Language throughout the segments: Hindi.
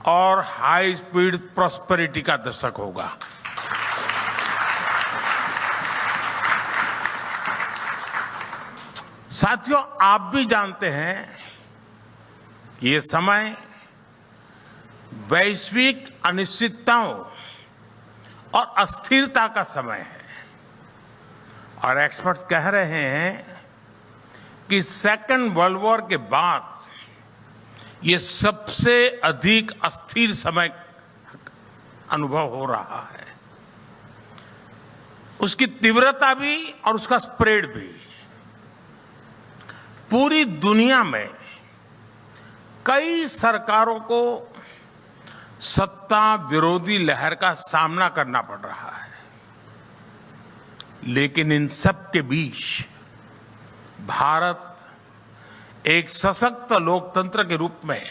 और हाई स्पीड प्रॉस्पेरिटी का दशक होगा। साथियों, आप भी जानते हैं कि ये समय वैश्विक अनिश्चितताओं और अस्थिरता का समय है और एक्सपर्ट्स कह रहे हैं कि सेकेंड वर्ल्ड वॉर के बाद ये सबसे अधिक अस्थिर समय अनुभव हो रहा है। उसकी तीव्रता भी और उसका स्प्रेड भी। पूरी दुनिया में कई सरकारों को सत्ता विरोधी लहर का सामना करना पड़ रहा है, लेकिन इन सब के बीच भारत एक सशक्त लोकतंत्र के रूप में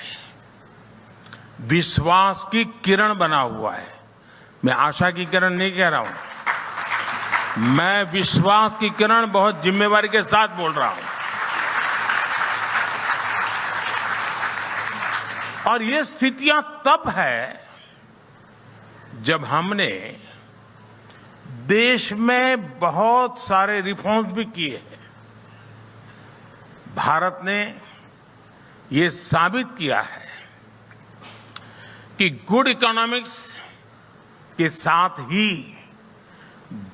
विश्वास की किरण बना हुआ है। मैं आशा की किरण नहीं कह रहा हूं, मैं विश्वास की किरण बहुत जिम्मेवारी के साथ बोल रहा हूं। और ये स्थितियां तब है जब हमने देश में बहुत सारे रिफॉर्म्स भी किए हैं। भारत ने ये साबित किया है कि गुड इकोनॉमिक्स के साथ ही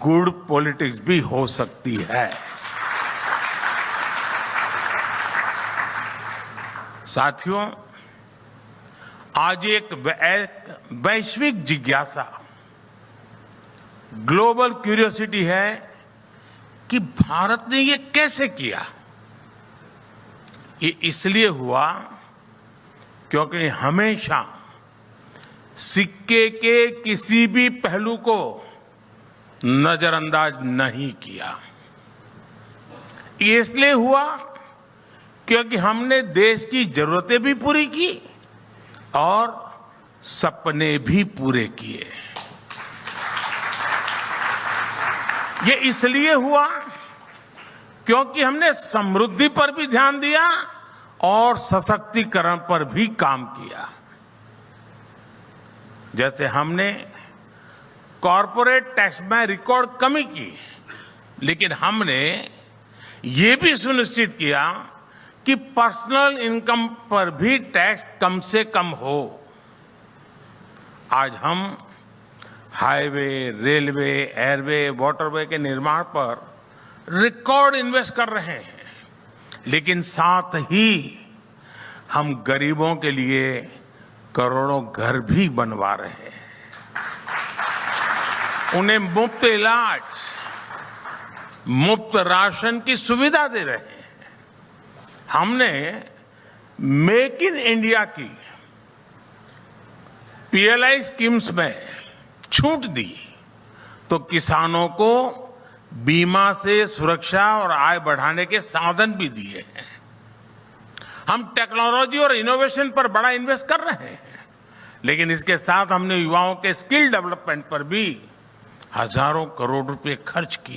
गुड पॉलिटिक्स भी हो सकती है। साथियों, आज एक वैश्विक जिज्ञासा, ग्लोबल क्यूरियोसिटी है कि भारत ने ये कैसे किया। ये इसलिए हुआ क्योंकि हमेशा सिक्के के किसी भी पहलू को नजरअंदाज नहीं किया। ये इसलिए हुआ क्योंकि हमने देश की जरूरतें भी पूरी की और सपने भी पूरे किए। ये इसलिए हुआ क्योंकि हमने समृद्धि पर भी ध्यान दिया और सशक्तिकरण पर भी काम किया। जैसे हमने कॉरपोरेट टैक्स में रिकॉर्ड कमी की, लेकिन हमने ये भी सुनिश्चित किया कि पर्सनल इनकम पर भी टैक्स कम से कम हो। आज हम हाईवे, रेलवे, एयरवे, वाटरवे के निर्माण पर रिकॉर्ड इन्वेस्ट कर रहे हैं, लेकिन साथ ही हम गरीबों के लिए करोड़ों घर भी बनवा रहे हैं। उन्हें मुफ्त इलाज, मुफ्त राशन की सुविधा दे रहे हैं। हमने मेक इन इंडिया की पीएलआई स्कीम्स में छूट दी तो किसानों को बीमा से सुरक्षा और आय बढ़ाने के साधन भी दिए हैं। हम टेक्नोलॉजी और इनोवेशन पर बड़ा इन्वेस्ट कर रहे हैं, लेकिन इसके साथ हमने युवाओं के स्किल डेवलपमेंट पर भी हजारों करोड़ रुपए खर्च किए।